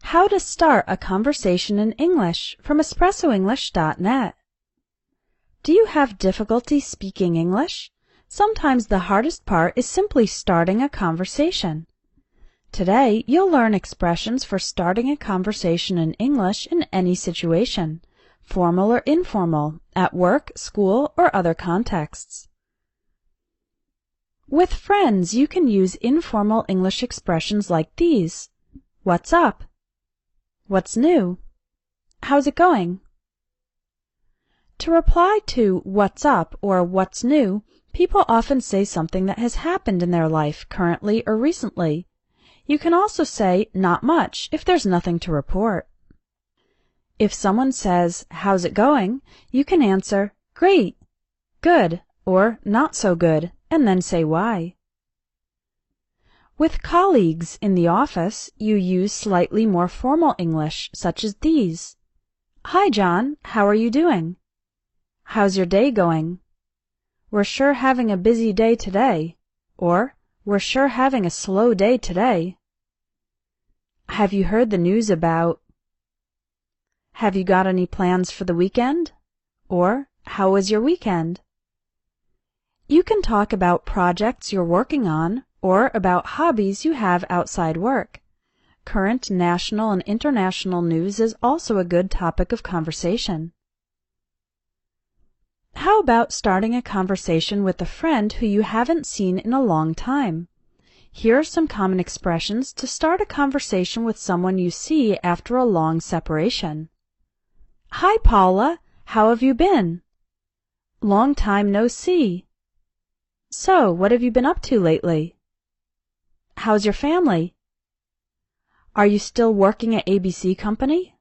How to start a conversation in English from EspressoEnglish.net. Do you have difficulty speaking English? Sometimes the hardest part is simply starting a conversation. Today, you'll learn expressions for starting a conversation in English in any situation, formal or informal, at work, school, or other contexts. With friends, you can use informal English expressions like these. What's up? What's new? How's it going? To reply to what's up or what's new, people often say something that has happened in their life currently or recently. You can also say not much if there's nothing to report. If someone says, how's it going? You can answer, great, good, or not so good, and then say why. With colleagues in the office, you use slightly more formal English, such as these. Hi, John, how are you doing? How's your day going? We're sure having a busy day today. Or, we're sure having a slow day today. Have you heard the news about? Have you got any plans for the weekend? Or, how was your weekend? You can talk about projects you're working on or about hobbies you have outside work. Current national and international news is also a good topic of conversation. How about starting a conversation with a friend who you haven't seen in a long time? Here are some common expressions to start a conversation with someone you see after a long separation. Hi, Paula. How have you been? Long time no see. So, what have you been up to lately? How's your family? Are you still working at ABC Company?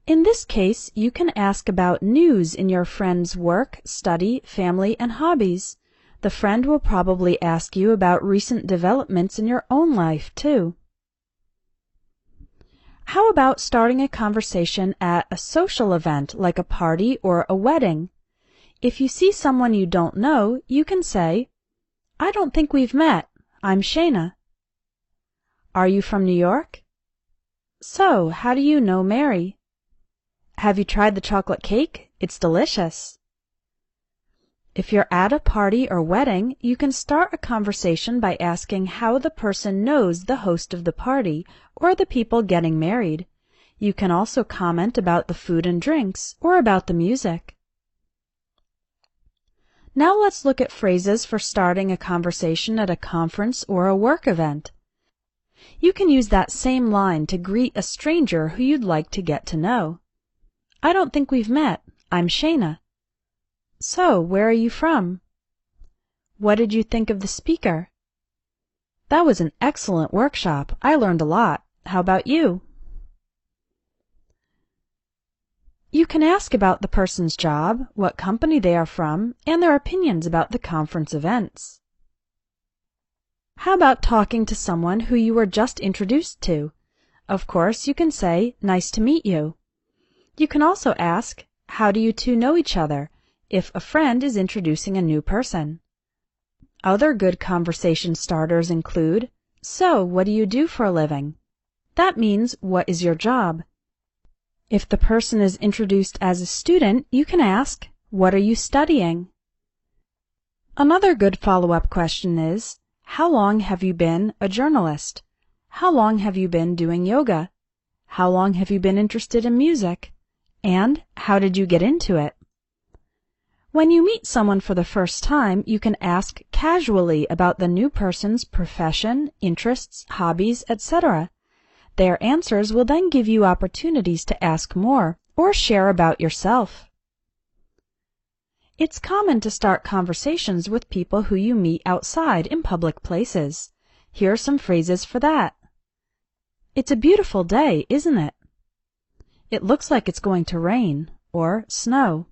In this case, you can ask about news in your friend's work, study, family, and hobbies. The friend will probably ask you about recent developments in your own life, too. How about starting a conversation at a social event like a party or a wedding? If you see someone you don't know, you can say, I don't think we've met. I'm Shana. Are you from New York? So, how do you know Mary? Have you tried the chocolate cake? It's delicious. If you're at a party or wedding, you can start a conversation by asking how the person knows the host of the party or the people getting married. You can also comment about the food and drinks or about the music. Now let's look at phrases for starting a conversation at a conference or a work event. You can use that same line to greet a stranger who you'd like to get to know. I don't think we've met. I'm Shana. So, where are you from? What did you think of the speaker? That was an excellent workshop. I learned a lot. How about you? You can ask about the person's job, what company they are from, and their opinions about the conference events. How about talking to someone who you were just introduced to? Of course, you can say, nice to meet you. You can also ask, how do you two know each other, if a friend is introducing a new person. Other good conversation starters include, so, what do you do for a living? That means, what is your job? If the person is introduced as a student, you can ask, what are you studying? Another good follow-up question is, how long have you been a journalist? How long have you been doing yoga? How long have you been interested in music? And how did you get into it? When you meet someone for the first time, you can ask casually about the new person's profession, interests, hobbies, etc. Their answers will then give you opportunities to ask more or share about yourself. It's common to start conversations with people who you meet outside in public places. Here are some phrases for that. It's a beautiful day, isn't it? It looks like it's going to rain or snow.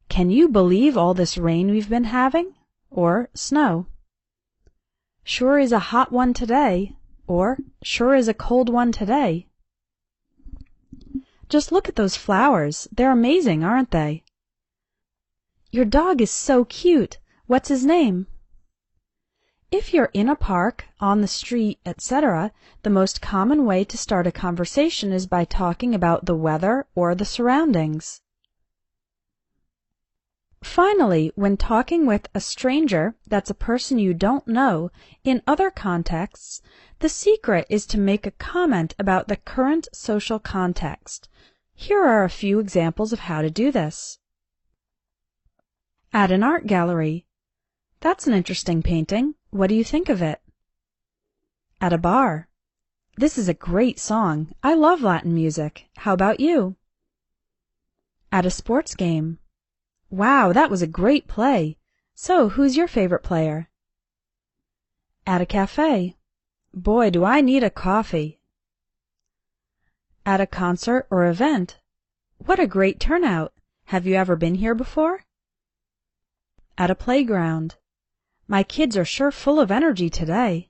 Can you believe all this rain we've been having? Or snow. Sure is a hot one today. Or, sure is a cold one today. Just look at those flowers. They're amazing, aren't they? Your dog is so cute. What's his name? If you're in a park, on the street, etc., the most common way to start a conversation is by talking about the weather or the surroundings. Finally, when talking with a stranger, that's a person you don't know, in other contexts, the secret is to make a comment about the current social context. Here are a few examples of how to do this. At an art gallery. That's an interesting painting. What do you think of it? At a bar. This is a great song. I love Latin music. How about you? At a sports game. Wow, that was a great play. So, who's your favorite player? At a cafe. Boy, do I need a coffee. At a concert or event. What a great turnout. Have you ever been here before? At a playground. My kids are sure full of energy today.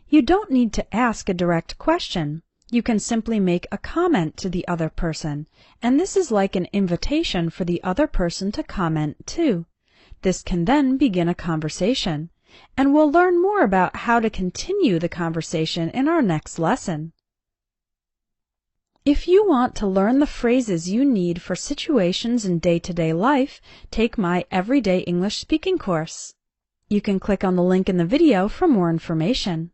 You don't need to ask a direct question. You can simply make a comment to the other person, and this is like an invitation for the other person to comment too. This can then begin a conversation, and we'll learn more about how to continue the conversation in our next lesson. If you want to learn the phrases you need for situations in day-to-day life, take my Everyday English Speaking course. You can click on the link in the video for more information.